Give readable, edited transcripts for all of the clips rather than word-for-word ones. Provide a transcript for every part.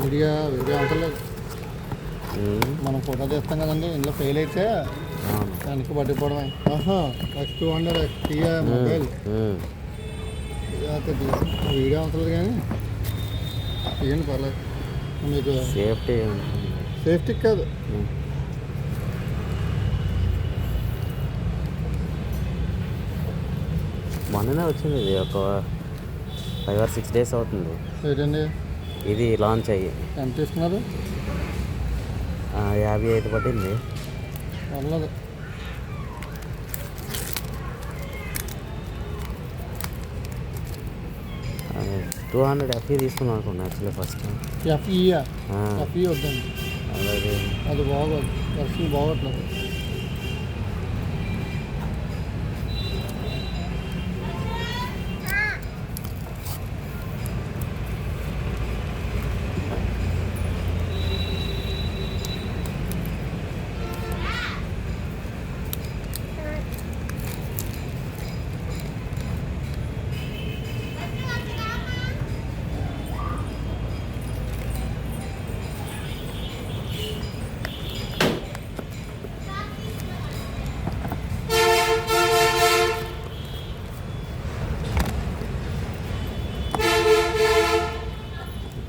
Video అవసరం లేదు. మనం ఫోటో తీస్తాం కదండి, ఇందులో ఫెయిల్ అయితే వెనక్కి పట్టుకోవడమే. X200 XTI మొబైల్ వీడియో అవసరం లేదు కానీ తీయండి, పర్లేదు. మీకు సేఫ్టీ కాదు, మొన్ననే వచ్చింది. ఇది ఒక 5 or 6 days అవుతుంది. ఏంటండి ఇది లాంచ్ అయ్యి. ఎంత తీసుకున్నారు? 55 పట్టింది. పర్లేదు. అది 200 FE తీసుకున్నాం అనుకున్నా యాక్చువల్లీ ఫస్ట్. FE వద్దండి, అలాగే అది బాగోదు, వర్షం బాగోట్లేదు.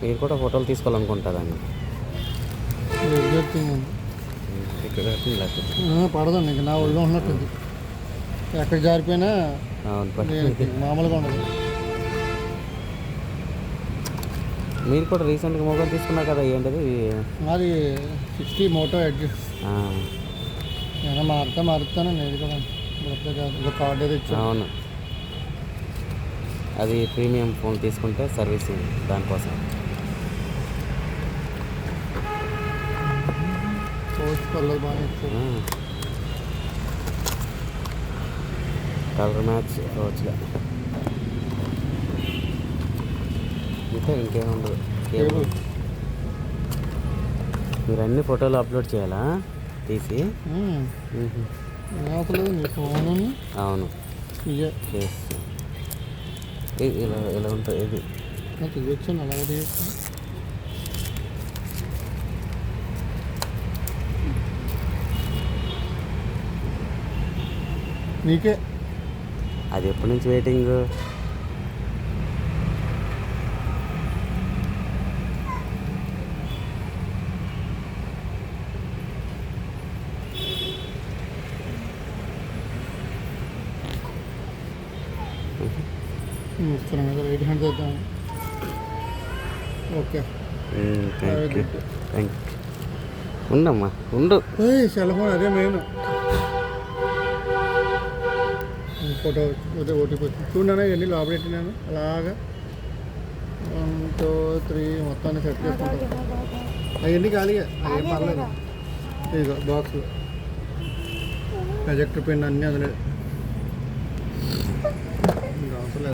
మీరు కూడా ఫోటోలు తీసుకోవాలనుకుంటుందండి. ఇక్కడ పడదండి, ఇంక నా ఒళ్ళో ఉన్నట్టుంది. ఎక్కడ జారిపోయినా మామూలుగా ఉండదు. మీరు కూడా రీసెంట్గా మొబైల్ తీసుకున్నారు కదా, ఏంటది? నాది 60 మోటో ఎడ్జ్. నేను మారుతానండి, ఇది కూడా ఇంకా కార్డు ఏదో ఇచ్చాను. అవును, అది ప్రీమియం ఫోన్ తీసుకుంటే సర్వీసింగ్ దానికోసం. కలర్ బాగా ఇచ్చారు, కలర్ మ్యాచ్ వచ్చలే. ఇంకా ఇంకేముండదు. కేబుల్ మీరు అన్ని ఫోటోలు అప్లోడ్ చేయాలా తీసి? అవును, ఇలా ఉంటుంది. ఇది తీయొచ్చాను, అలాగే తీయచ్చు. నీకే అది ఎప్పటి నుంచి వెయిటింగ్. ఇస్తున్నాం కదా, 800 ఇద్దాం. Okay, thank you. ఉండమ్మా, ఉండు. సెల్ ఫోన్ అదే మెయిన్. ఫోటో ఓటీపీ చూడన్నా, ఎన్ని లోపల పెట్టినాను అలాగా 1 2 3 మొత్తాన్ని సెట్ చేసుకుంటాను. అవన్నీ ఖాళీగా, అవేం పర్లేదు. ఇదిగో బాక్స్, ప్రొజెక్టర్ పెన్ అన్నీ అందులో.